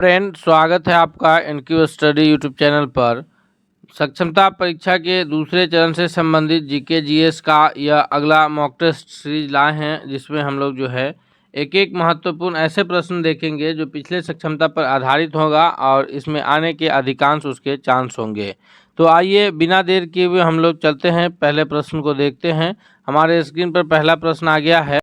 Friend, स्वागत है आपका एनक्यू स्टडी यूट्यूब चैनल पर। सक्षमता परीक्षा के दूसरे चरण से संबंधित जीके जीएस का यह अगला मॉक टेस्ट सीरीज लाए हैं, जिसमें हम लोग जो है एक एक महत्वपूर्ण ऐसे प्रश्न देखेंगे जो पिछले सक्षमता पर आधारित होगा और इसमें आने के अधिकांश उसके चांस होंगे। तो आइए बिना देर किए हुए हम लोग चलते हैं, पहले प्रश्न को देखते हैं। हमारे स्क्रीन पर पहला प्रश्न आ गया है।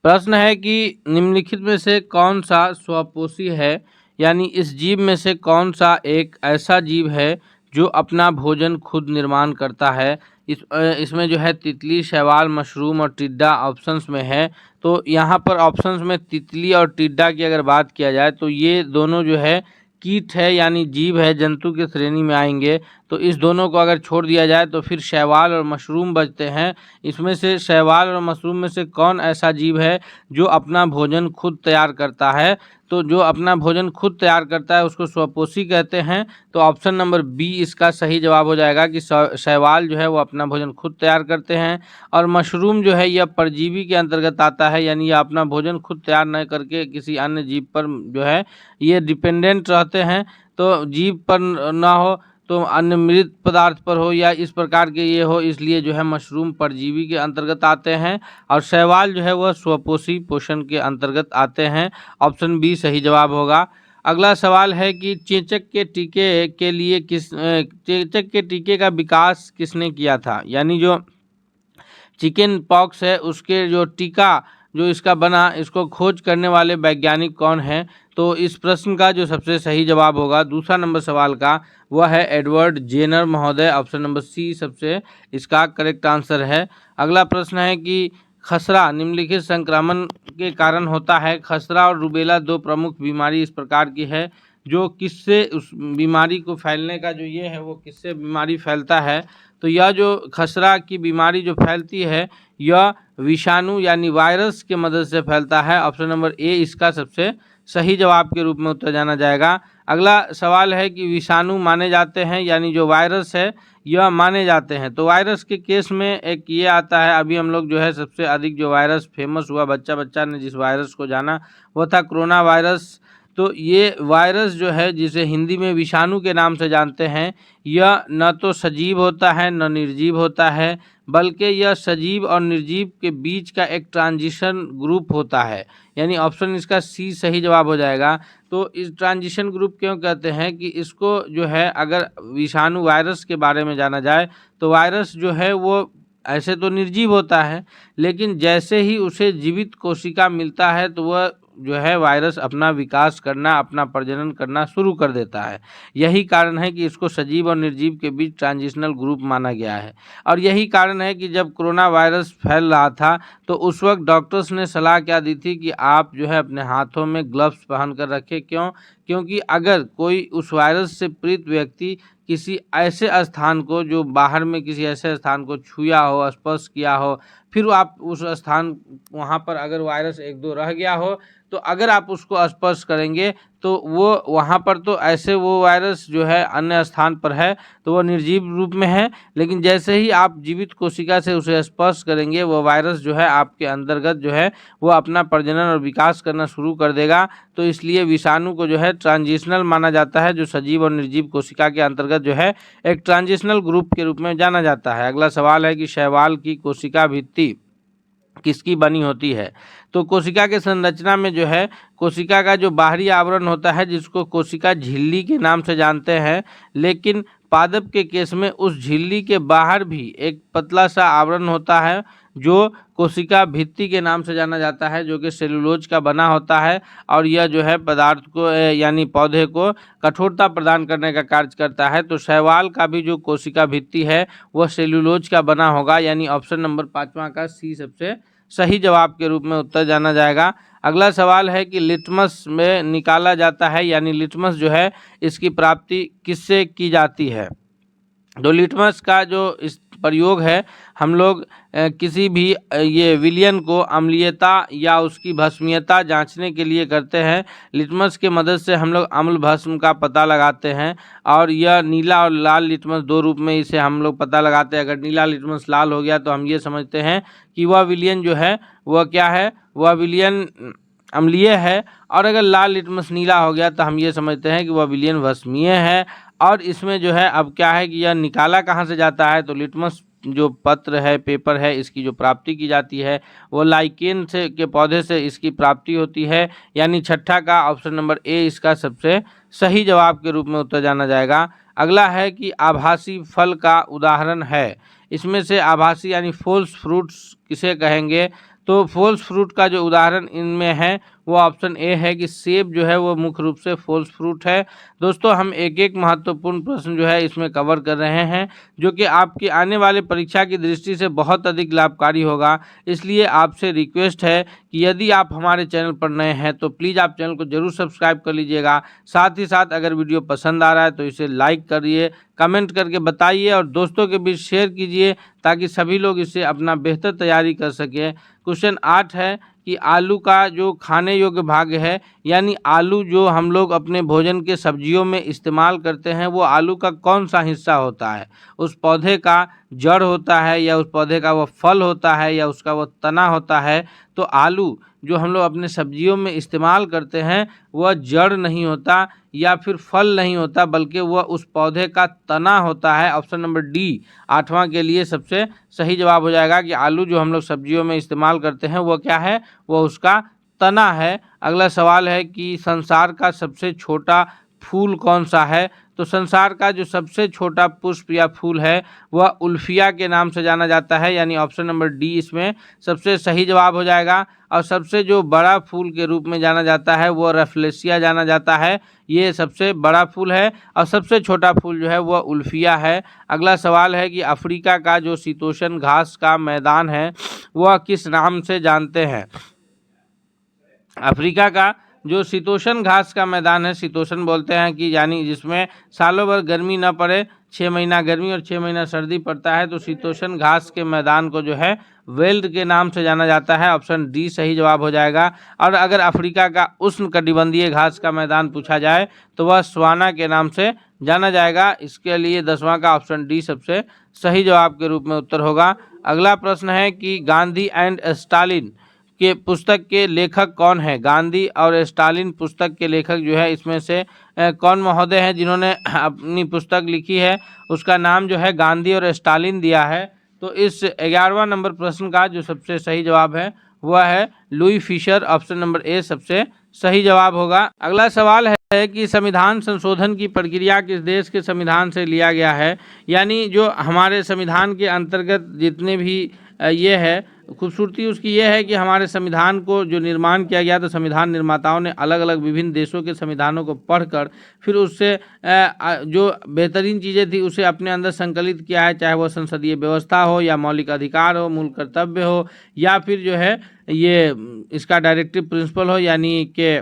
प्रश्न है कि निम्नलिखित में से कौन सा स्वपोषी है, यानी इस जीव में से कौन सा एक ऐसा जीव है जो अपना भोजन खुद निर्माण करता है। इसमें जो है तितली, शैवाल, मशरूम और टिड्डा ऑप्शंस में है। तो यहाँ पर ऑप्शंस में तितली और टिड्डा की अगर बात किया जाए तो ये दोनों जो है कीट है, यानी जीव है, जंतु के श्रेणी में आएंगे। तो इस दोनों को अगर छोड़ दिया जाए तो फिर शैवाल और मशरूम बचते हैं। इसमें से शैवाल और मशरूम में से कौन ऐसा जीव है जो अपना भोजन खुद तैयार करता है। तो जो अपना भोजन खुद तैयार करता है उसको स्वपोषी कहते हैं। तो ऑप्शन नंबर बी इसका सही जवाब हो जाएगा कि शैवाल जो है वो अपना भोजन खुद तैयार करते हैं। और मशरूम जो है यह परजीवी के अंतर्गत आता है, यानी यह अपना भोजन खुद तैयार न करके किसी अन्य जीव पर जो है ये डिपेंडेंट रहते हैं। तो जीव पर ना हो तो अन्य मृत पदार्थ पर हो या इस प्रकार के ये हो, इसलिए जो है मशरूम परजीवी के अंतर्गत आते हैं और शैवाल जो है वह स्वपोषी पोषण के अंतर्गत आते हैं। ऑप्शन बी सही जवाब होगा। अगला सवाल है कि चेचक के टीके के लिए चेचक के टीके का विकास किसने किया था, यानी जो चिकन पॉक्स है उसके जो टीका जो इसका बना, इसको खोज करने वाले वैज्ञानिक कौन है। तो इस प्रश्न का जो सबसे सही जवाब होगा दूसरा नंबर सवाल का, वह है एडवर्ड जेनर महोदय। ऑप्शन नंबर सी सबसे इसका करेक्ट आंसर है। अगला प्रश्न है कि खसरा निम्नलिखित संक्रमण के कारण होता है। खसरा और रूबेला दो प्रमुख बीमारी इस प्रकार की है जो किससे उस बीमारी को फैलने का जो ये है वो किससे बीमारी फैलता है। तो यह जो खसरा की बीमारी जो फैलती है यह विषाणु यानी वायरस के मदद से फैलता है। ऑप्शन नंबर ए इसका सबसे सही जवाब के रूप में उत्तर जाना जाएगा। अगला सवाल है कि विषाणु माने जाते हैं, यानी जो वायरस है यह माने जाते हैं। तो वायरस के केस में एक ये आता है, अभी हम लोग जो है सबसे अधिक जो वायरस फेमस हुआ, बच्चा ने जिस वायरस को जाना वह था कोरोना वायरस। तो ये वायरस जो है जिसे हिंदी में विषाणु के नाम से जानते हैं, यह न तो सजीव होता है न निर्जीव होता है, बल्कि यह सजीव और निर्जीव के बीच का एक ट्रांजिशन ग्रुप होता है, यानी ऑप्शन इसका सी सही जवाब हो जाएगा। तो इस ट्रांजिशन ग्रुप क्यों कहते हैं कि इसको जो है अगर विषाणु वायरस के बारे में जाना जाए तो वायरस जो है वो ऐसे तो निर्जीव होता है, लेकिन जैसे ही उसे जीवित कोशिका मिलता है तो वह जो है वायरस अपना विकास करना, अपना प्रजनन करना शुरू कर देता है। यही कारण है कि इसको सजीव और निर्जीव के बीच ट्रांजिशनल ग्रुप माना गया है। और यही कारण है कि जब कोरोना वायरस फैल रहा था तो उस वक्त डॉक्टर्स ने सलाह क्या दी थी कि आप जो है अपने हाथों में ग्लव्स पहन कर रखें। क्योंकि अगर कोई उस वायरस से पीड़ित व्यक्ति किसी ऐसे स्थान को जो बाहर में किसी ऐसे स्थान को छुआ हो, स्पर्श किया हो, फिर आप उस स्थान वहाँ पर अगर वायरस एक दो रह गया हो तो अगर आप उसको स्पर्श करेंगे तो वो वहाँ पर तो ऐसे वो वायरस जो है अन्य स्थान पर है तो वो निर्जीव रूप में है, लेकिन जैसे ही आप जीवित कोशिका से उसे स्पर्श करेंगे वो वायरस जो है आपके अंतर्गत जो है वो अपना प्रजनन और विकास करना शुरू कर देगा। तो इसलिए विषाणु को जो है ट्रांजिशनल माना जाता है, जो सजीव और निर्जीव कोशिका के अंतर्गत जो है एक ट्रांजिशनल ग्रुप के रूप में जाना जाता है। अगला सवाल है कि शैवाल की कोशिका भित्ति किसकी बनी होती है। तो कोशिका के संरचना में जो है कोशिका का जो बाहरी आवरण होता है जिसको कोशिका झिल्ली के नाम से जानते हैं, लेकिन पादप के केस में उस झिल्ली के बाहर भी एक पतला सा आवरण होता है जो कोशिका भित्ति के नाम से जाना जाता है, जो कि सेलुलोज का बना होता है। और यह जो है पदार्थ को यानी पौधे को कठोरता प्रदान करने का कार्य करता है। तो शैवाल का भी जो कोशिका भित्ति है वह सेलुलोज का बना होगा, यानी ऑप्शन नंबर 5वां का सी सबसे सही जवाब के रूप में उत्तर जाना जाएगा। अगला सवाल है कि लिटमस में निकाला जाता है, यानी लिटमस जो है इसकी प्राप्ति किससे की जाती है। तो लिटमस का जो इस प्रयोग है हम लोग किसी भी ये विलयन को अम्लीयता या उसकी भस्मीयता जांचने के लिए करते हैं। लिटमस के मदद से हम लोग अम्ल भस्म का पता लगाते हैं और यह नीला और लाल लिटमस दो रूप में इसे हम लोग पता लगाते हैं। अगर नीला लिटमस लाल हो गया तो हम ये समझते हैं कि वह विलयन जो है वह क्या है, वह विलयन अम्लीय है, और अगर लाल लिटमस नीला हो गया तो हम ये समझते हैं कि वह विलयन वसनीय है। और इसमें जो है अब क्या है कि यह निकाला कहाँ से जाता है, तो लिटमस जो पत्र है, पेपर है, इसकी जो प्राप्ति की जाती है वो लाइकेन से के पौधे से इसकी प्राप्ति होती है। यानी छठा का ऑप्शन नंबर ए इसका सबसे सही जवाब के रूप में उत्तर जाना जाएगा। अगला है कि आभासी फल का उदाहरण है। इसमें से आभासी यानी फॉल्स फ्रूट्स किसे कहेंगे, तो फॉल्स फ्रूट का जो उदाहरण इनमें है वो ऑप्शन ए है कि सेब जो है वो मुख्य रूप से फॉल्स फ्रूट है। दोस्तों हम एक एक महत्वपूर्ण प्रश्न जो है इसमें कवर कर रहे हैं, जो कि आपकी आने वाले परीक्षा की दृष्टि से बहुत अधिक लाभकारी होगा। इसलिए आपसे रिक्वेस्ट है कि यदि आप हमारे चैनल पर नए हैं तो प्लीज़ आप चैनल को जरूर सब्सक्राइब कर लीजिएगा। साथ ही साथ अगर वीडियो पसंद आ रहा है तो इसे लाइक करिए, कमेंट करके बताइए और दोस्तों के बीच शेयर कीजिए, ताकि सभी लोग इससे अपना बेहतर तैयारी कर सकें। क्वेश्चन 8 है कि आलू का जो खाने योग्य भाग है, यानी आलू जो हम लोग अपने भोजन के सब्जियों में इस्तेमाल करते हैं, वो आलू का कौन सा हिस्सा होता है। उस पौधे का जड़ होता है, या उस पौधे का वो फल होता है, या उसका वो तना होता है। तो आलू जो हम लोग अपने सब्जियों में इस्तेमाल करते हैं वह जड़ नहीं होता या फिर फल नहीं होता, बल्कि वह उस पौधे का तना होता है। ऑप्शन नंबर डी 8वां के लिए सबसे सही जवाब हो जाएगा कि आलू जो हम लोग सब्जियों में इस्तेमाल करते हैं वो क्या है, वो उसका तना है। अगला सवाल है कि संसार का सबसे छोटा फूल कौन सा है, तो संसार का जो सबसे छोटा पुष्प या फूल है वह उल्फिया के नाम से जाना जाता है। यानी ऑप्शन नंबर डी इसमें सबसे सही जवाब हो जाएगा। और सबसे जो बड़ा फूल के रूप में जाना जाता है वो रफलेसिया जाना जाता है, ये सबसे बड़ा फूल है। और सबसे छोटा फूल जो है वह उल्फिया है। अगला सवाल है कि अफ्रीका का जो शीतोष्ण घास का मैदान है वह किस नाम से जानते हैं। अफ्रीका का जो शीतोष्ण घास का मैदान है, शीतोष्ण बोलते हैं कि यानी जिसमें सालों भर गर्मी न पड़े, 6 महीना गर्मी और 6 महीना सर्दी पड़ता है, तो शीतोष्ण घास के मैदान को जो है वेल्ड के नाम से जाना जाता है। ऑप्शन डी सही जवाब हो जाएगा। और अगर अफ्रीका का उष्णकटिबंधीय घास का मैदान पूछा जाए तो वह स्वाना के नाम से जाना जाएगा। इसके लिए 10वां का ऑप्शन डी सबसे सही जवाब के रूप में उत्तर होगा। अगला प्रश्न है कि गांधी एंड स्टालिन के पुस्तक के लेखक कौन है। गांधी और स्टालिन पुस्तक के लेखक जो है इसमें से कौन महोदय हैं जिन्होंने अपनी पुस्तक लिखी है, उसका नाम जो है गांधी और स्टालिन दिया है। तो इस 11वां नंबर प्रश्न का जो सबसे सही जवाब है वह है Louis Fischer. Option number A सबसे सही जवाब होगा। अगला सवाल है कि संविधान संशोधन की प्रक्रिया किस देश के संविधान से लिया गया है। यानी जो हमारे संविधान के अंतर्गत जितने भी ये है, खूबसूरती उसकी ये है कि हमारे संविधान को जो निर्माण किया गया, तो संविधान निर्माताओं ने अलग अलग विभिन्न देशों के संविधानों को पढ़कर फिर उससे जो बेहतरीन चीज़ें थी उसे अपने अंदर संकलित किया है, चाहे वह संसदीय व्यवस्था हो या मौलिक अधिकार हो, मूल कर्तव्य हो, या फिर जो है ये इसका डायरेक्टिव प्रिंसिपल हो, यानी कि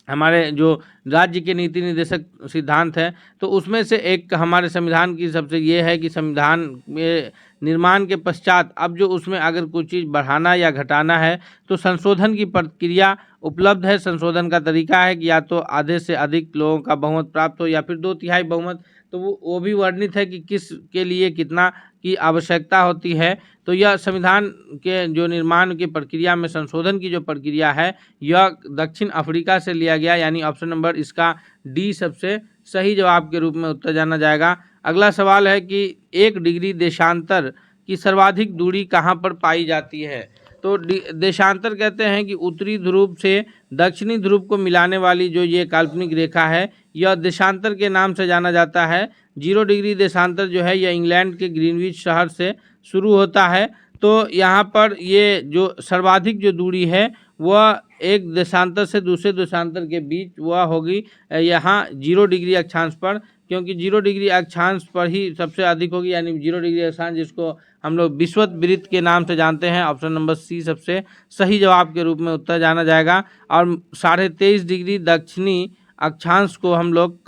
हमारे जो राज्य के नीति निर्देशक सिद्धांत हैं। तो उसमें से एक हमारे संविधान की सबसे ये है कि संविधान में निर्माण के पश्चात अब जो उसमें अगर कुछ चीज़ बढ़ाना या घटाना है तो संशोधन की प्रक्रिया उपलब्ध है। संशोधन का तरीका है कि या तो आधे से अधिक लोगों का बहुमत प्राप्त हो या फिर 2/3 बहुमत। तो वो भी वर्णित है कि किस के लिए कितना की आवश्यकता होती है। तो यह संविधान के जो निर्माण की प्रक्रिया में संशोधन की जो प्रक्रिया है यह दक्षिण अफ्रीका से लिया गया। यानी ऑप्शन नंबर इसका डी सबसे सही जवाब के रूप में उत्तर जाना जाएगा। अगला सवाल है कि 1 डिग्री देशांतर की सर्वाधिक दूरी कहाँ पर पाई जाती है। तो देशांतर कहते हैं कि उत्तरी ध्रुव से दक्षिणी ध्रुव को मिलाने वाली जो ये काल्पनिक रेखा है यह देशांतर के नाम से जाना जाता है। 0 डिग्री देशांतर जो है यह इंग्लैंड के ग्रीनविच शहर से शुरू होता है। तो यहाँ पर ये जो सर्वाधिक जो दूरी है वह एक देशांतर से दूसरे देशांतर के बीच वह होगी यहाँ 0 डिग्री अक्षांश पर, क्योंकि 0 डिग्री अक्षांश पर ही सबसे अधिक होगी। यानी 0 डिग्री अक्षांश जिसको हम लोग विषुवत वृत्त के नाम से जानते हैं। ऑप्शन नंबर सी सबसे सही जवाब के रूप में उत्तर जाना जाएगा। और 23.5 डिग्री दक्षिणी अक्षांश को हम लोग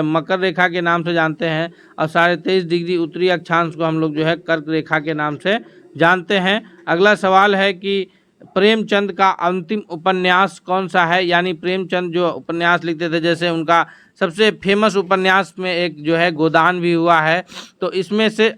मकर रेखा के नाम से जानते हैं। और 23.5 डिग्री उत्तरी अक्षांश को हम लोग जो है कर्क रेखा के नाम से जानते हैं। अगला सवाल है कि प्रेमचंद का अंतिम उपन्यास कौन सा है। यानी प्रेमचंद जो उपन्यास लिखते थे, जैसे उनका सबसे फेमस उपन्यास में एक जो है गोदान भी हुआ है। तो इसमें से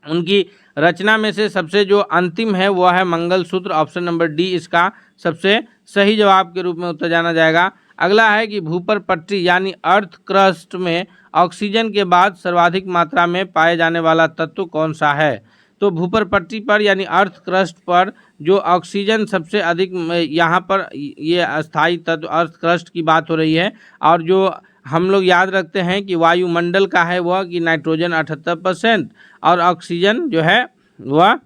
उनकी रचना में से सबसे जो अंतिम है वह है मंगलसूत्र। ऑप्शन नंबर डी इसका सबसे सही जवाब के रूप में उत्तर जाना जाएगा। अगला है कि भूपर पट्टी यानी अर्थ क्रस्ट में ऑक्सीजन के बाद सर्वाधिक मात्रा में पाए जाने वाला तत्व कौन सा है। तो भूपर पट्टी पर यानी अर्थ क्रस्ट पर जो ऑक्सीजन सबसे अधिक, यहाँ पर ये अस्थायी तत्व अर्थ क्रस्ट की बात हो रही है, और जो हम लोग याद रखते हैं कि वायुमंडल का है वह कि नाइट्रोजन 78% और ऑक्सीजन जो है वह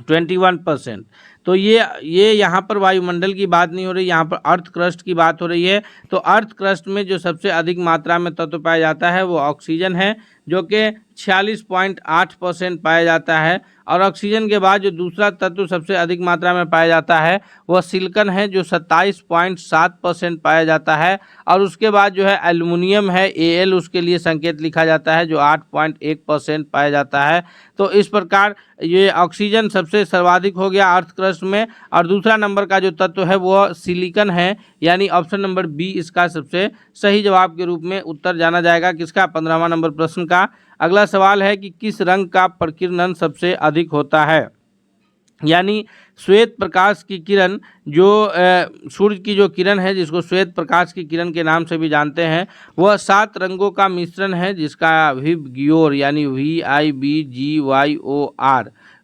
21%। तो ये यहाँ पर वायुमंडल की बात नहीं हो रही, यहाँ पर अर्थ क्रस्ट की बात हो रही है। तो अर्थ क्रस्ट में जो सबसे अधिक मात्रा में तत्व पाया जाता है वो ऑक्सीजन है, जो कि 46.8% पाया जाता है। और ऑक्सीजन के बाद जो दूसरा तत्व सबसे अधिक मात्रा में पाया जाता है वह सिलिकॉन है, जो 27.7% पाया जाता है। और उसके बाद जो है एल्युमिनियम है, Al उसके लिए संकेत लिखा जाता है, जो 8.1% पाया जाता है। तो इस प्रकार ये ऑक्सीजन सबसे सर्वाधिक हो गया अर्थ क्रस्ट में, और दूसरा नंबर का जो तत्व है वह सिलिकॉन है, यानी ऑप्शन नंबर बी इसका सबसे सही जवाब के रूप में उत्तर जाना जाएगा। किसका? 15वां नंबर प्रश्न का। अगला सवाल है कि किस रंग का प्रकीर्णन सबसे अधिक होता है। यानी श्वेत प्रकाश की किरण, जो सूर्य की जो किरण है जिसको श्वेत प्रकाश की किरण के नाम से भी जानते हैं, वह 7 रंगों का मिश्रण है जिसका विबग्योर यानी VIBGYOR,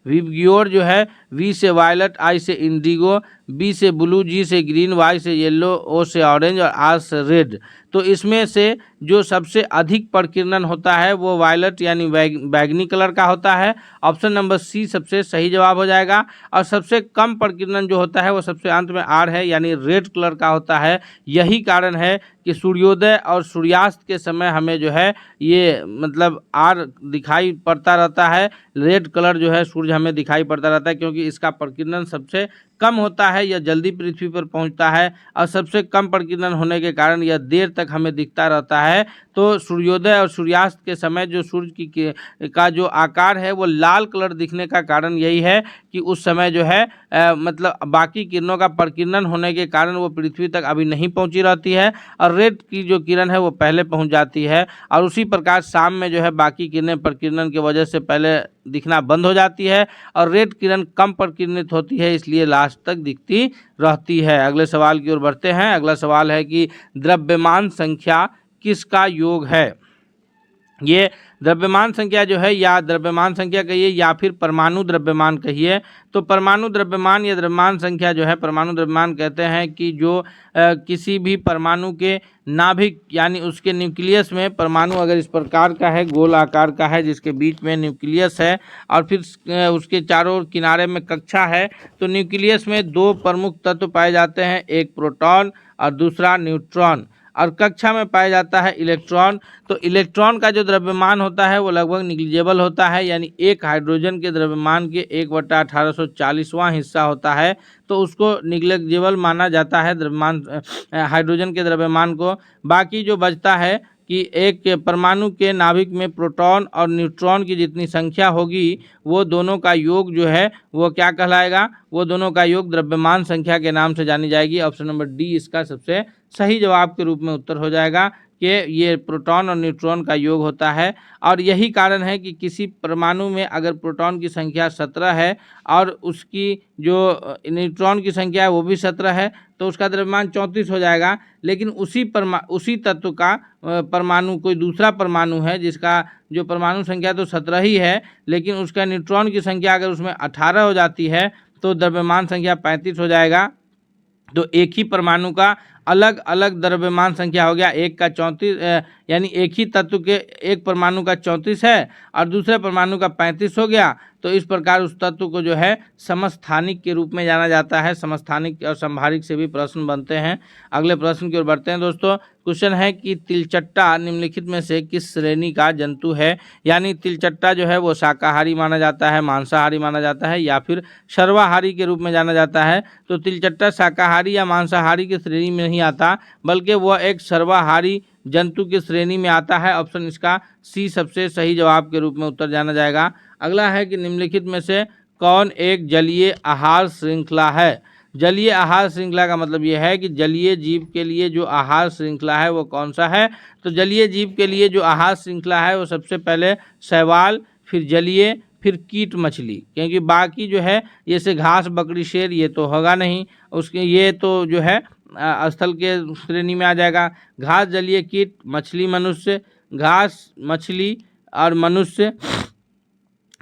विबग्योर जो है V से वायलट, I से इंडिगो, B से ब्लू, G से ग्रीन, Y से येलो, O से ऑरेंज और R से रेड। तो इसमें से जो सबसे अधिक प्रकीर्णन होता है वो वायलट यानी बैगनी कलर का होता है। ऑप्शन नंबर सी सबसे सही जवाब हो जाएगा। और सबसे कम प्रकीर्णन जो होता है वो सबसे अंत में आर है, यानी रेड कलर का होता है। यही कारण है कि सूर्योदय और सूर्यास्त के समय हमें जो है ये मतलब आर दिखाई पड़ता रहता है, रेड कलर जो है सूर्य हमें दिखाई पड़ता रहता है, क्योंकि इसका प्रकीर्णन सबसे कम होता है, यह जल्दी पृथ्वी पर पहुंचता है, और सबसे कम प्रकीर्णन होने के कारण यह देर तक हमें दिखता रहता है। तो सूर्योदय और सूर्यास्त के समय जो सूर्य का जो आकार है वो लाल कलर दिखने का कारण यही है कि उस समय जो है मतलब बाकी किरणों का प्रकीर्णन होने के कारण वो पृथ्वी तक अभी नहीं पहुंची रहती है, और रेड की जो किरण है वो पहले पहुंच जाती है। और उसी प्रकार शाम में जो है बाकी किरणें प्रकीर्णन की वजह से पहले दिखना बंद हो जाती है, और रेड किरण कम प्रकीर्णित होती है, इसलिए लास्ट तक दिखती रहती है। अगले सवाल की ओर बढ़ते हैं। अगला सवाल है कि द्रव्यमान संख्या किसका योग है। ये द्रव्यमान संख्या जो है, या द्रव्यमान संख्या कहिए या फिर परमाणु द्रव्यमान कहिए। तो परमाणु द्रव्यमान या द्रव्यमान संख्या जो है, परमाणु द्रव्यमान कहते हैं कि जो किसी भी परमाणु के नाभिक यानी उसके न्यूक्लियस में, परमाणु अगर इस प्रकार का है, गोल आकार का है, जिसके बीच में न्यूक्लियस है और फिर उसके चारों किनारे में कक्षा है, तो न्यूक्लियस में 2 प्रमुख तत्व पाए जाते हैं, एक प्रोटॉन और दूसरा न्यूट्रॉन, और कक्षा में पाया जाता है इलेक्ट्रॉन। तो इलेक्ट्रॉन का जो द्रव्यमान होता है वो लगभग निग्लिजिबल होता है, यानी एक हाइड्रोजन के द्रव्यमान के 1/1840वां हिस्सा होता है, तो उसको निग्लिजिबल माना जाता है द्रव्यमान, हाइड्रोजन के द्रव्यमान को। बाकी जो बचता है कि एक परमाणु के नाभिक में प्रोटॉन और न्यूट्रॉन की जितनी संख्या होगी वो दोनों का योग जो है वो क्या कहलाएगा, वो दोनों का योग द्रव्यमान संख्या के नाम से जानी जाएगी। ऑप्शन नंबर डी इसका सबसे सही जवाब के रूप में उत्तर हो जाएगा कि ये प्रोटॉन और न्यूट्रॉन का योग होता है। और यही कारण है कि किसी परमाणु में अगर प्रोटॉन की संख्या 17 है और उसकी जो न्यूट्रॉन की संख्या है वो भी 17 है, तो उसका द्रव्यमान 34 हो जाएगा। लेकिन उसी तत्व का परमाणु कोई दूसरा परमाणु है जिसका जो परमाणु संख्या तो 17 ही है, लेकिन उसका न्यूट्रॉन की संख्या अगर उसमें 18 हो जाती है तो द्रव्यमान संख्या 35 हो जाएगा। तो एक ही परमाणु का अलग अलग द्रव्यमान संख्या हो गया, एक का 34, यानी एक ही तत्व के एक परमाणु का 34 है और दूसरे परमाणु का 35 हो गया। तो इस प्रकार उस तत्व को जो है समस्थानिक के रूप में जाना जाता है। समस्थानिक और संभारिक से भी प्रश्न बनते हैं। अगले प्रश्न की ओर बढ़ते हैं दोस्तों। क्वेश्चन है कि तिलचट्टा निम्नलिखित में से किस श्रेणी का जंतु है। यानी तिलचट्टा जो है वो शाकाहारी माना जाता है, मांसाहारी माना जाता है या फिर सर्वाहारी के रूप में जाना जाता है। तो तिलचट्टा शाकाहारी या मांसाहारी की श्रेणी में नहीं आता, बल्कि वह एक सर्वाहारी जंतु की श्रेणी में आता है। ऑप्शन इसका सी सबसे सही जवाब के रूप में उत्तर जाना जाएगा। अगला है कि निम्नलिखित में से कौन एक जलीय आहार श्रृंखला है। जलीय आहार श्रृंखला का मतलब यह है कि जलीय जीव के लिए जो आहार श्रृंखला है वो कौन सा है। तो जलीय जीव के लिए जो आहार श्रृंखला है वो सबसे पहले शैवाल, फिर जलीय, फिर कीट मछली, क्योंकि बाकी जो है जैसे घास बकरी शेर ये तो होगा नहीं, उसके ये तो जो है स्थल के श्रेणी में आ जाएगा। घास जलीय कीट, मछली मनुष्य, घास मछली और मनुष्य।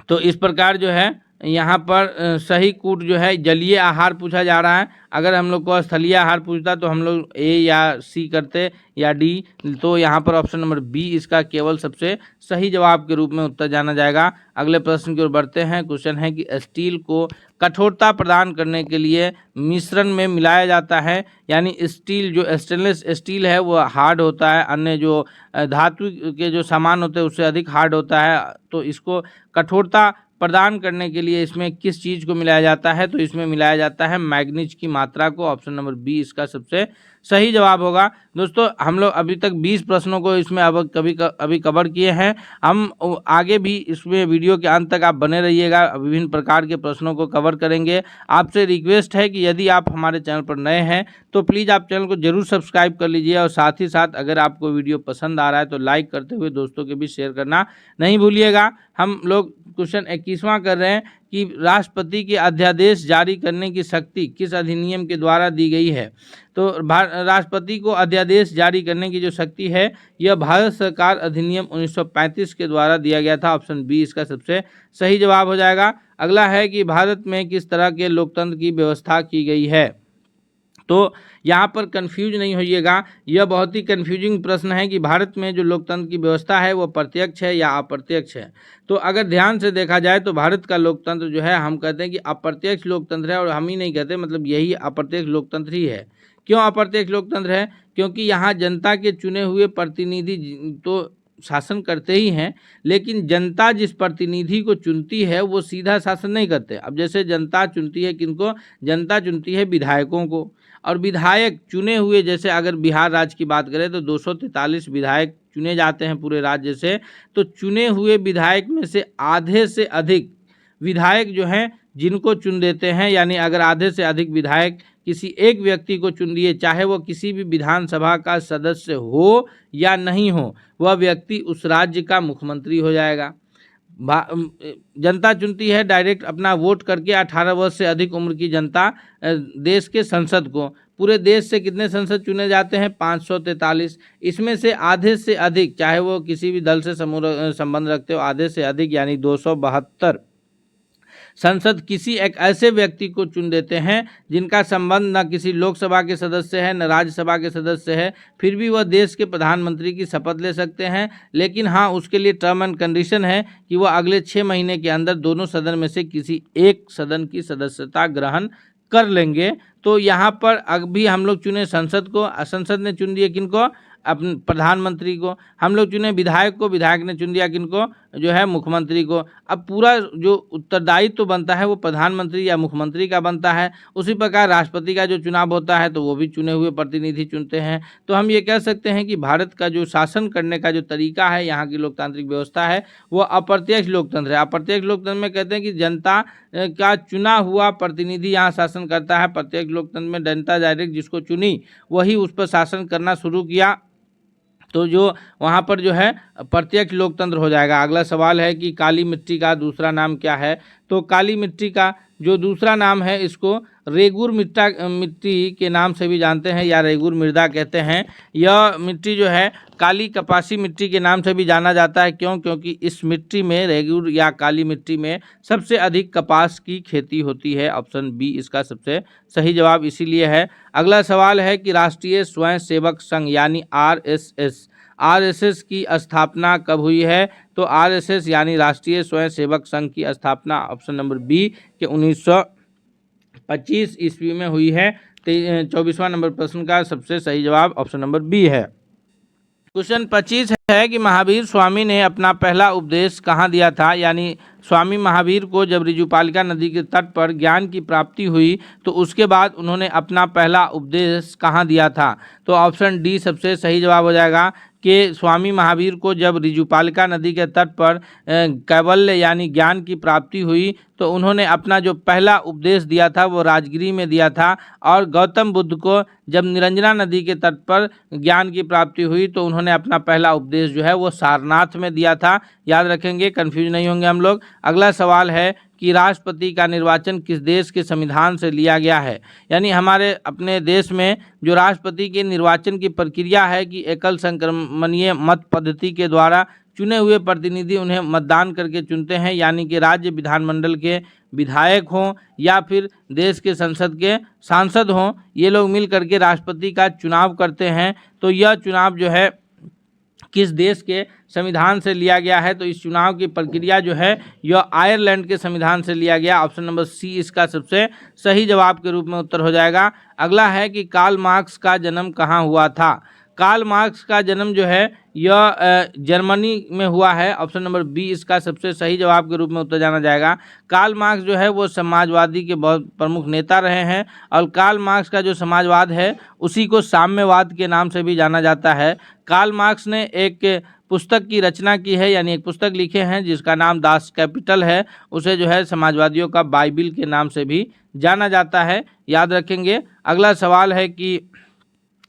तो इस प्रकार जो है यहाँ पर सही कूट जो है जलीय आहार पूछा जा रहा है। अगर हम लोग को स्थलीय आहार पूछता तो हम लोग ए या सी करते या डी, तो यहाँ पर ऑप्शन नंबर बी इसका केवल सबसे सही जवाब के रूप में उत्तर जाना जाएगा। अगले प्रश्न की ओर बढ़ते हैं। क्वेश्चन है कि स्टील को कठोरता प्रदान करने के लिए मिश्रण में मिलाया जाता है, यानी स्टील जो स्टेनलेस स्टील है वो हार्ड होता है, अन्य जो धातु के जो सामान होते हैं उससे अधिक हार्ड होता है। तो इसको कठोरता प्रदान करने के लिए इसमें किस चीज़ को मिलाया जाता है? तो इसमें मिलाया जाता है मैग्नीज की मात्रा को। ऑप्शन नंबर बी इसका सबसे सही जवाब होगा। दोस्तों हम लोग अभी तक 20 प्रश्नों को इसमें अभी कवर किए हैं। हम आगे भी इसमें वीडियो के अंत तक आप बने रहिएगा, विभिन्न प्रकार के प्रश्नों को कवर करेंगे। आपसे रिक्वेस्ट है कि यदि आप हमारे चैनल पर नए हैं तो प्लीज़ आप चैनल को जरूर सब्सक्राइब कर लीजिए, और साथ ही साथ अगर आपको वीडियो पसंद आ रहा है तो लाइक करते हुए दोस्तों के बीच शेयर करना नहीं भूलिएगा। हम लोग क्वेश्चन 21वां कर रहे हैं कि राष्ट्रपति के अध्यादेश जारी करने की शक्ति किस अधिनियम के द्वारा दी गई है? तो राष्ट्रपति को अध्यादेश जारी करने की जो शक्ति है यह भारत सरकार अधिनियम 1935 के द्वारा दिया गया था। ऑप्शन बी इसका सबसे सही जवाब हो जाएगा। अगला है कि भारत में किस तरह के लोकतंत्र की व्यवस्था की गई है? तो यहाँ पर कंफ्यूज नहीं होइएगा, यह बहुत ही कंफ्यूजिंग प्रश्न है कि भारत में जो लोकतंत्र की व्यवस्था है वो प्रत्यक्ष है या अप्रत्यक्ष है। तो अगर ध्यान से देखा जाए तो भारत का लोकतंत्र जो है हम कहते हैं कि अप्रत्यक्ष लोकतंत्र है, और हम ही नहीं कहते, मतलब यही अप्रत्यक्ष लोकतंत्र ही है। क्यों अप्रत्यक्ष लोकतंत्र है? क्योंकि यहाँ जनता के चुने हुए प्रतिनिधि तो शासन करते ही हैं, लेकिन जनता जिस प्रतिनिधि को चुनती है वो सीधा शासन नहीं करते। अब जैसे जनता चुनती है किनको? जनता चुनती है विधायकों को, और विधायक चुने हुए, जैसे अगर बिहार राज्य की बात करें तो 243 विधायक चुने जाते हैं पूरे राज्य से। तो चुने हुए विधायक में से आधे से अधिक विधायक जो हैं जिनको चुन देते हैं, यानी अगर आधे से अधिक विधायक किसी एक व्यक्ति को चुन दिए, चाहे वो किसी भी विधानसभा का सदस्य हो या नहीं हो, वह व्यक्ति उस राज्य का मुख्यमंत्री हो जाएगा। जनता चुनती है डायरेक्ट अपना वोट करके 18 वर्ष से अधिक उम्र की जनता देश के संसद को। पूरे देश से कितने संसद चुने जाते हैं? 543। इसमें से आधे से अधिक, चाहे वो किसी भी दल से संबंध रखते हो, आधे से अधिक यानी 272 संसद किसी एक ऐसे व्यक्ति को चुन देते हैं जिनका संबंध न किसी लोकसभा के सदस्य है न राज्यसभा के सदस्य है, फिर भी वह देश के प्रधानमंत्री की शपथ ले सकते हैं। लेकिन हाँ, उसके लिए टर्म एंड कंडीशन है कि वह अगले 6 महीने के अंदर दोनों सदन में से किसी एक सदन की सदस्यता ग्रहण कर लेंगे। तो यहाँ पर अभी हम लोग चुने संसद को, संसद ने चुन दिए किनको? अपने प्रधानमंत्री को। हम लोग चुने विधायक को, विधायक ने चुन दिया किनको? जो है मुख्यमंत्री को। अब पूरा जो उत्तरदायित्व तो बनता है वो प्रधानमंत्री या मुख्यमंत्री का बनता है। उसी प्रकार राष्ट्रपति का जो चुनाव होता है तो वो भी चुने हुए प्रतिनिधि चुनते हैं। तो हम ये कह सकते हैं कि भारत का जो शासन करने का जो तरीका है, यहाँ की लोकतांत्रिक व्यवस्था है, वो अप्रत्यक्ष लोकतंत्र है। अप्रत्यक्ष लोकतंत्र में कहते हैं कि जनता का चुना हुआ प्रतिनिधि यहाँ शासन करता है। प्रत्यक्ष लोकतंत्र में जनता डायरेक्ट जिसको चुनी वही उस पर शासन करना शुरू किया, तो जो वहाँ पर जो है प्रत्यक्ष लोकतंत्र हो जाएगा। अगला सवाल है कि काली मिट्टी का दूसरा नाम क्या है? तो काली मिट्टी का जो दूसरा नाम है इसको रेगुर मिट्टी के नाम से भी जानते हैं या रेगुर मृदा कहते हैं। यह मिट्टी जो है काली कपासी मिट्टी के नाम से भी जाना जाता है। क्यों? क्योंकि इस मिट्टी में, रेगुर या काली मिट्टी में सबसे अधिक कपास की खेती होती है। ऑप्शन बी इसका सबसे सही जवाब इसीलिए है। अगला सवाल है कि राष्ट्रीय स्वयंसेवक संघ यानी आरएसएस की स्थापना कब हुई है? तो आरएसएस यानी राष्ट्रीय स्वयंसेवक संघ की स्थापना ऑप्शन नंबर बी के 1925 ईस्वी में हुई है। 24वां नंबर प्रश्न का सबसे सही जवाब ऑप्शन नंबर बी है। क्वेश्चन 25 है कि महावीर स्वामी ने अपना पहला उपदेश कहाँ दिया था? यानी स्वामी महावीर को जब ऋजुपालिका नदी के तट पर ज्ञान की प्राप्ति हुई तो उसके बाद उन्होंने अपना पहला उपदेश कहाँ दिया था? तो ऑप्शन डी सबसे सही जवाब हो जाएगा कि स्वामी महावीर को जब ऋजुपालिका नदी के तट पर कैवल्य यानी ज्ञान की प्राप्ति हुई तो तो उन्होंने अपना जो पहला उपदेश दिया था वो राजगिरी में दिया था। और गौतम बुद्ध को जब निरंजना नदी के तट पर ज्ञान की प्राप्ति हुई तो उन्होंने अपना पहला उपदेश जो है वो सारनाथ में दिया था। याद रखेंगे, कंफ्यूज नहीं होंगे हम लोग। अगला सवाल है कि राष्ट्रपति का निर्वाचन किस देश के संविधान से लिया गया है। यानी हमारे अपने देश में जो राष्ट्रपति के निर्वाचन की प्रक्रिया है कि एकल संक्रमणीय मत पद्धति के द्वारा चुने हुए प्रतिनिधि उन्हें मतदान करके चुनते हैं, यानी कि राज्य विधानमंडल के विधायक हों या फिर देश के संसद के सांसद हों, ये लोग मिल करके राष्ट्रपति का चुनाव करते हैं। तो यह चुनाव जो है किस देश के संविधान से लिया गया है, तो इस चुनाव की प्रक्रिया जो है यह आयरलैंड के संविधान से लिया गया। ऑप्शन नंबर सी इसका सबसे सही जवाब के रूप में उत्तर हो जाएगा। अगला है कि कार्ल मार्क्स का जन्म कहाँ हुआ था। कार्ल मार्क्स का जन्म जो है यह जर्मनी में हुआ है। ऑप्शन नंबर बी इसका सबसे सही जवाब के रूप में उत्तर जाना जाएगा। कार्ल मार्क्स जो है वो समाजवादी के बहुत प्रमुख नेता रहे हैं और कार्ल मार्क्स का जो समाजवाद है उसी को साम्यवाद के नाम से भी जाना जाता है। कार्ल मार्क्स ने एक पुस्तक की रचना की है, यानी एक पुस्तक लिखे हैं जिसका नाम दास कैपिटल है। उसे जो है समाजवादियों का बाइबिल के नाम से भी जाना जाता है, याद रखेंगे। अगला सवाल है कि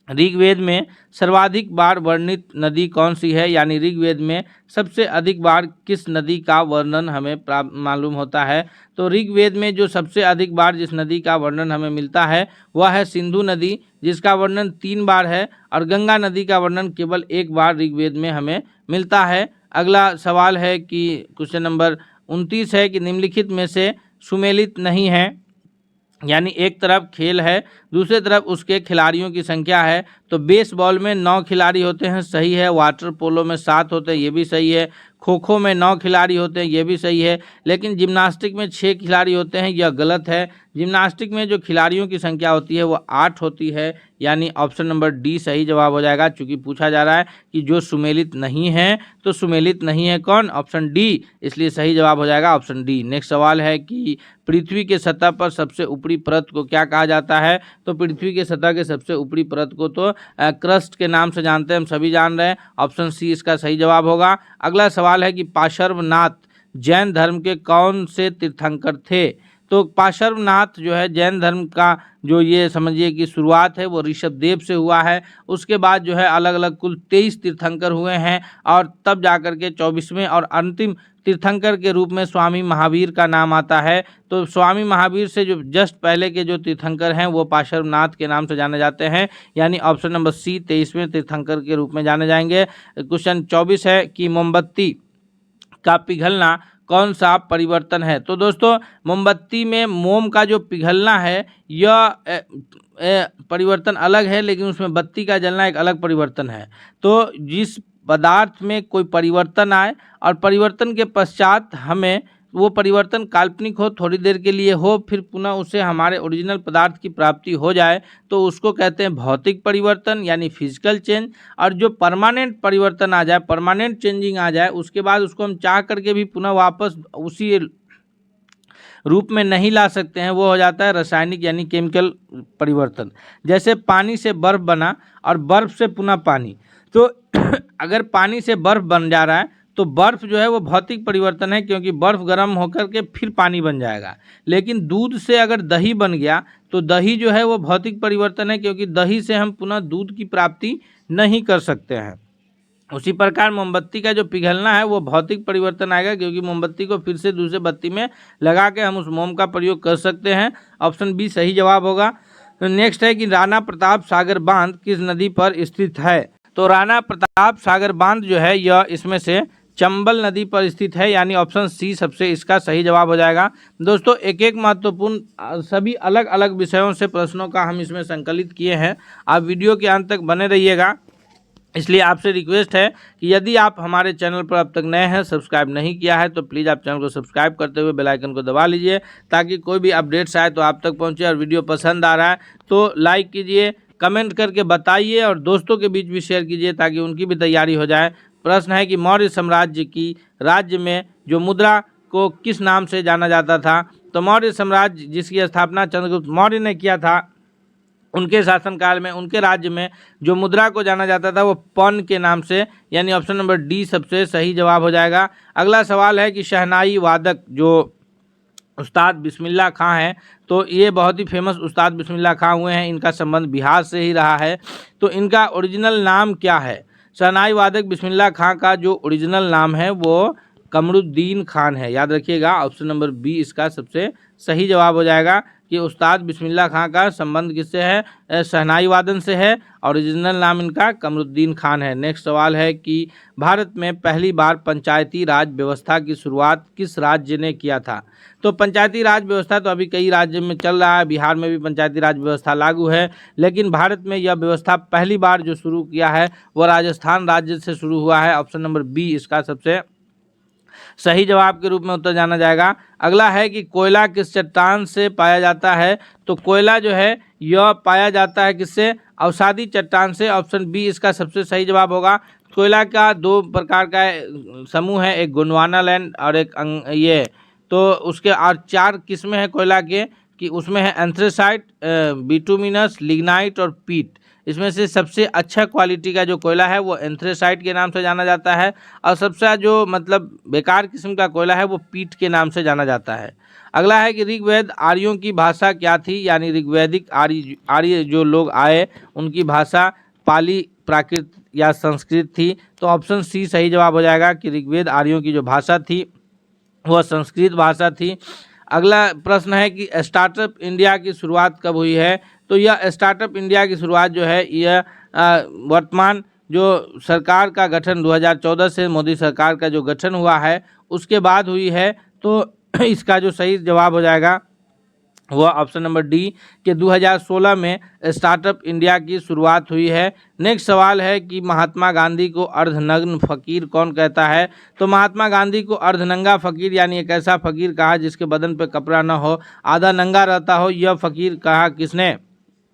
ऋग्वेद में सर्वाधिक बार वर्णित नदी कौन सी है, यानी ऋग्वेद में सबसे अधिक बार किस नदी का वर्णन हमें मालूम होता है। तो ऋग्वेद में जो सबसे अधिक बार जिस नदी का वर्णन हमें मिलता है वह है सिंधु नदी, जिसका वर्णन 3 बार है, और गंगा नदी का वर्णन केवल 1 बार ऋग्वेद में हमें मिलता है। अगला सवाल है कि क्वेश्चन नंबर 29 है कि निम्नलिखित में से सुमेलित नहीं है, यानी एक तरफ खेल है दूसरे तरफ उसके खिलाड़ियों की संख्या है। तो बेसबॉल में 9 खिलाड़ी होते हैं, सही है। वाटर पोलो में 7 होते हैं, ये भी सही है। खो खो में 9 खिलाड़ी होते हैं, ये भी सही है। लेकिन जिम्नास्टिक में 6 खिलाड़ी होते हैं, यह गलत है। जिम्नास्टिक में जो खिलाड़ियों की संख्या होती है वो 8 होती है, यानी ऑप्शन नंबर डी सही जवाब हो जाएगा। चूँकि पूछा जा रहा है कि जो सुमेलित नहीं है, तो सुमेलित नहीं है कौन, ऑप्शन डी, इसलिए सही जवाब हो जाएगा ऑप्शन डी। नेक्स्ट सवाल है कि पृथ्वी के सतह पर सबसे ऊपरी परत को क्या कहा जाता है। तो पृथ्वी के सतह के सबसे ऊपरी परत को तो क्रस्ट के नाम से जानते हैं, हम सभी जान रहे हैं। ऑप्शन सी इसका सही जवाब होगा। अगला सवाल है कि पार्श्वनाथ जैन धर्म के कौन से तीर्थंकर थे। तो पार्श्वनाथ जो है जैन धर्म का जो ये समझिए कि शुरुआत है वो ऋषभदेव से हुआ है। उसके बाद जो है अलग अलग कुल 23 तीर्थंकर हुए हैं और तब जाकर के 24वें और अंतिम तीर्थंकर के रूप में स्वामी महावीर का नाम आता है। तो स्वामी महावीर से जो जस्ट पहले के जो तीर्थंकर हैं वो पार्श्वनाथ के नाम से जाने जाते हैं, यानी ऑप्शन नंबर सी 23वें तीर्थंकर के रूप में जाने जाएंगे। क्वेश्चन 24 है कि मोमबत्ती का पिघलना कौन सा परिवर्तन है। तो दोस्तों मोमबत्ती में मोम का जो पिघलना है यह परिवर्तन अलग है, लेकिन उसमें बत्ती का जलना एक अलग परिवर्तन है। तो जिस पदार्थ में कोई परिवर्तन आए और परिवर्तन के पश्चात हमें वो परिवर्तन काल्पनिक हो, थोड़ी देर के लिए हो, फिर पुनः उसे हमारे ओरिजिनल पदार्थ की प्राप्ति हो जाए, तो उसको कहते हैं भौतिक परिवर्तन यानी फिजिकल चेंज। और जो परमानेंट परिवर्तन आ जाए, परमानेंट चेंजिंग आ जाए, उसके बाद उसको हम चाह करके भी पुनः वापस उसी रूप में नहीं ला सकते हैं, वो हो जाता है रासायनिक यानी केमिकल परिवर्तन। जैसे पानी से बर्फ बना और बर्फ से पुनः पानी, तो अगर पानी से बर्फ बन जा रहा है तो बर्फ जो है वो भौतिक परिवर्तन है, क्योंकि बर्फ गर्म होकर के फिर पानी बन जाएगा। लेकिन दूध से अगर दही बन गया तो दही जो है वो भौतिक परिवर्तन है, क्योंकि दही से हम पुनः दूध की प्राप्ति नहीं कर सकते हैं। उसी प्रकार मोमबत्ती का जो पिघलना है वो भौतिक परिवर्तन आएगा, क्योंकि मोमबत्ती को फिर से दूसरे बत्ती में लगा के हम उस मोम का प्रयोग कर सकते हैं। ऑप्शन बी सही जवाब होगा। तो नेक्स्ट है कि राणा प्रताप सागर बांध किस नदी पर स्थित है। तो राणा प्रताप सागर बांध जो है यह इसमें से चंबल नदी पर स्थित है, यानी ऑप्शन सी सबसे इसका सही जवाब हो जाएगा। दोस्तों एक एक महत्वपूर्ण सभी अलग अलग विषयों से प्रश्नों का हम इसमें संकलित किए हैं। आप वीडियो के अंत तक बने रहिएगा। इसलिए आपसे रिक्वेस्ट है कि यदि आप हमारे चैनल पर अब तक नए हैं, सब्सक्राइब नहीं किया है, तो प्लीज़ आप चैनल को सब्सक्राइब करते हुए बेल आइकन को दबा लीजिए, ताकि कोई भी अपडेट्स आए तो आप तक पहुंचे। और वीडियो पसंद आ रहा है तो लाइक कीजिए, कमेंट करके बताइए और दोस्तों के बीच भी शेयर कीजिए, ताकि उनकी भी तैयारी हो जाए। प्रश्न है कि मौर्य साम्राज्य की राज्य में जो मुद्रा को किस नाम से जाना जाता था। तो मौर्य साम्राज्य जिसकी स्थापना चंद्रगुप्त मौर्य ने किया था, उनके शासनकाल में उनके राज्य में जो मुद्रा को जाना जाता था वो पन के नाम से, यानी ऑप्शन नंबर डी सबसे सही जवाब हो जाएगा। अगला सवाल है कि शहनाई वादक जो उस्ताद बिस्मिल्लाह खां हैं। तो ये बहुत ही फेमस उस्ताद बिस्मिल्लाह खां हुए हैं, इनका संबंध बिहार से ही रहा है। तो इनका ओरिजिनल नाम क्या है? शहनाई वादक बिस्मिल्लाह खां का जो ओरिजिनल नाम है वो कमरुद्दीन खान है। याद रखिएगा, ऑप्शन नंबर बी इसका सबसे सही जवाब हो जाएगा कि उस्ताद बिस्मिल्लाह खां का संबंध किससे है? शहनाई वादन से है। ओरिजिनल नाम इनका कमरुद्दीन खान है। नेक्स्ट सवाल है कि भारत में पहली बार पंचायती राज व्यवस्था की शुरुआत किस राज्य ने किया था? तो पंचायती राज व्यवस्था तो अभी कई राज्य में चल रहा है, बिहार में भी पंचायती राज व्यवस्था लागू है, लेकिन भारत में यह व्यवस्था पहली बार जो शुरू किया है वह राजस्थान राज्य से शुरू हुआ है। ऑप्शन नंबर बी इसका सबसे सही जवाब के रूप में उत्तर जाना जाएगा। अगला है कि कोयला किस चट्टान से पाया जाता है? तो कोयला जो है यह पाया जाता है किससे? अवसादी चट्टान से। ऑप्शन बी इसका सबसे सही जवाब होगा। कोयला का दो प्रकार का समूह है, एक गोंडवाना लैंड और एक ये, तो उसके और 4 किस्में हैं कोयला के, कि उसमें है एंथ्रेसाइट, बिटुमिनस, लिग्नाइट और पीट। इसमें से सबसे अच्छा क्वालिटी का जो कोयला है वो एंथ्रेसाइट के नाम से जाना जाता है, और सबसे जो मतलब बेकार किस्म का कोयला है वो पीट के नाम से जाना जाता है। अगला है कि ऋग्वेद आर्यों की भाषा क्या थी? यानी ऋग्वैदिक आर्य जो लोग आए उनकी भाषा पाली, प्राकृत या संस्कृत थी। तो ऑप्शन सी सही जवाब हो जाएगा कि ऋग्वेद आर्यों की जो भाषा थी वह संस्कृत भाषा थी। अगला प्रश्न है कि स्टार्टअप इंडिया की शुरुआत कब हुई है? तो यह स्टार्टअप इंडिया की शुरुआत जो है यह वर्तमान जो सरकार का गठन 2014 से मोदी सरकार का जो गठन हुआ है उसके बाद हुई है। तो इसका जो सही जवाब हो जाएगा वह ऑप्शन नंबर डी कि 2016 में स्टार्टअप इंडिया की शुरुआत हुई है। नेक्स्ट सवाल है कि महात्मा गांधी को अर्धनग्न फकीर कौन कहता है? तो महात्मा गांधी को अर्धनंगा फकीर यानी एक ऐसा फकीर कहा जिसके बदन पे कपड़ा न हो, आधा नंगा रहता हो, यह फकीर कहा किसने?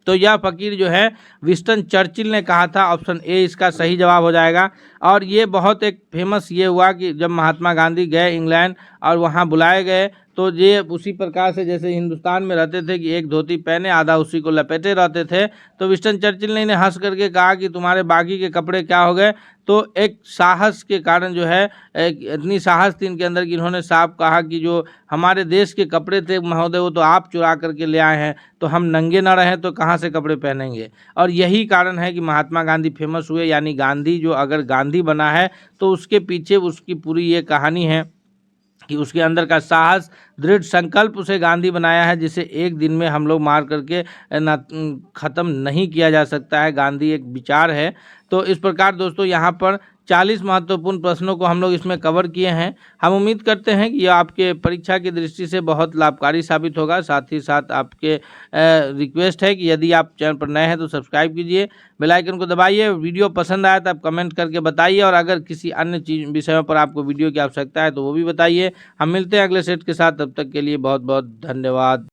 तो यह फकीर जो है विंस्टन चर्चिल ने कहा था। ऑप्शन ए इसका सही जवाब हो जाएगा। और ये बहुत एक फेमस ये हुआ कि जब महात्मा गांधी गए इंग्लैंड और वहाँ बुलाए गए तो ये उसी प्रकार से जैसे हिंदुस्तान में रहते थे कि एक धोती पहने आधा उसी को लपेटे रहते थे, तो विंस्टन चर्चिल ने इन्हें हंस करके कहा कि तुम्हारे बाकी के कपड़े क्या हो गए? तो एक साहस के कारण जो है एक इतनी साहस थी इनके अंदर कि इन्होंने साफ कहा कि जो हमारे देश के कपड़े थे महोदय वो तो आप चुरा करके ले आए हैं, तो हम नंगे ना रहें तो कहाँ से कपड़े पहनेंगे। और यही कारण है कि महात्मा गांधी फेमस हुए। यानी गांधी जो अगर गांधी बना है तो उसके पीछे उसकी पूरी ये कहानी है कि उसके अंदर का साहस, दृढ़ संकल्प उसे गांधी बनाया है, जिसे एक दिन में हम लोग मार करके ख़त्म नहीं किया जा सकता है। गांधी एक विचार है। तो इस प्रकार दोस्तों यहाँ पर 40 महत्वपूर्ण प्रश्नों को हम लोग इसमें कवर किए हैं। हम उम्मीद करते हैं कि यह आपके परीक्षा की दृष्टि से बहुत लाभकारी साबित होगा। साथ ही साथ आपके रिक्वेस्ट है कि यदि आप चैनल पर नए हैं तो सब्सक्राइब कीजिए, बेल आइकन को दबाइए। वीडियो पसंद आया तो आप कमेंट करके बताइए, और अगर किसी अन्य विषयों पर आपको वीडियो की आवश्यकता है तो वो भी बताइए। हम मिलते हैं अगले सेट के साथ, तब तक के लिए बहुत बहुत धन्यवाद।